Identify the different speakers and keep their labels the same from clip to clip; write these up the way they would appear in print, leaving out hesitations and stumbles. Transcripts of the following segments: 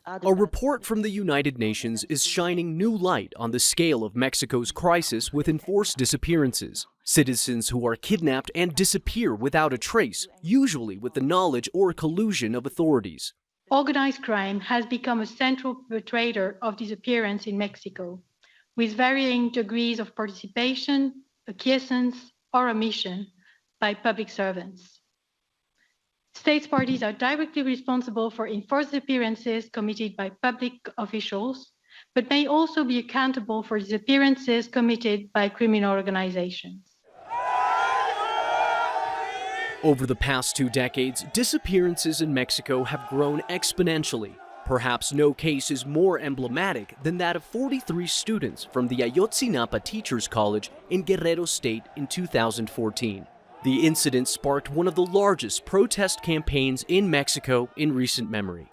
Speaker 1: A report from the United Nations is shining new light on the scale of Mexico's crisis with enforced disappearances. Citizens who are kidnapped and disappear without a trace, usually with the knowledge or collusion of authorities.
Speaker 2: Organized crime has become a central perpetrator of disappearance in Mexico, with varying degrees of participation, acquiescence, or omission by public servants. State parties are directly responsible for enforced disappearances committed by public officials, but may also be accountable for disappearances committed by criminal organizations.
Speaker 1: Over the past 2 decades, disappearances in Mexico have grown exponentially. Perhaps no case is more emblematic than that of 43 students from the Ayotzinapa Teachers College in Guerrero State in 2014. The incident sparked one of the largest protest campaigns in Mexico in recent memory.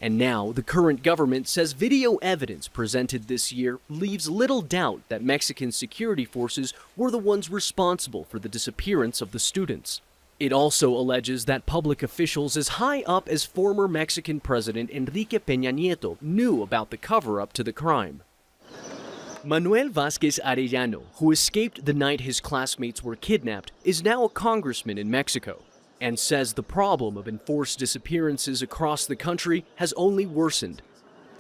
Speaker 1: And now, the current government says video evidence presented this year leaves little doubt that Mexican security forces were the ones responsible for the disappearance of the students. It also alleges that public officials as high up as former Mexican President Enrique Peña Nieto knew about the cover-up to the crime. Manuel Vázquez Arellano, who escaped the night his classmates were kidnapped, is now a congressman in Mexico and says the problem of enforced disappearances across the country has only worsened.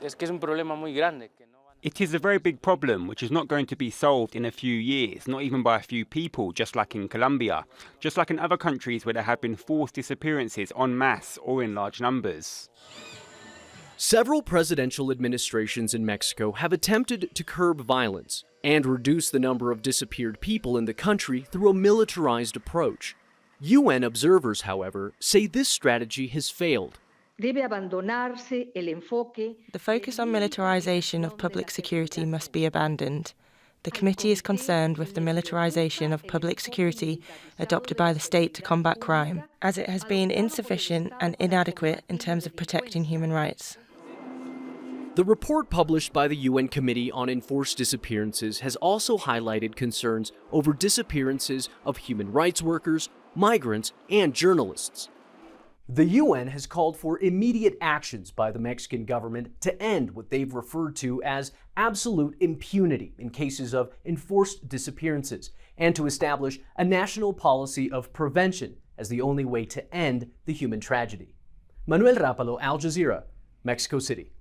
Speaker 3: It is a very big problem which is not going to be solved in a few years, not even by a few people, just like in Colombia, just like in other countries where there have been forced disappearances en masse or in large numbers.
Speaker 1: Several presidential administrations in Mexico have attempted to curb violence and reduce the number of disappeared people in the country through a militarized approach. UN observers, however, say this strategy has failed.
Speaker 4: The focus on militarization of public security must be abandoned. The committee is concerned with the militarization of public security adopted by the state to combat crime, as it has been insufficient and inadequate in terms of protecting human rights.
Speaker 1: The report published by the UN Committee on Enforced Disappearances has also highlighted concerns over disappearances of human rights workers, migrants, and journalists. The UN has called for immediate actions by the Mexican government to end what they've referred to as absolute impunity in cases of enforced disappearances, and to establish a national policy of prevention as the only way to end the human tragedy. Manuel Rapalo, Al Jazeera, Mexico City.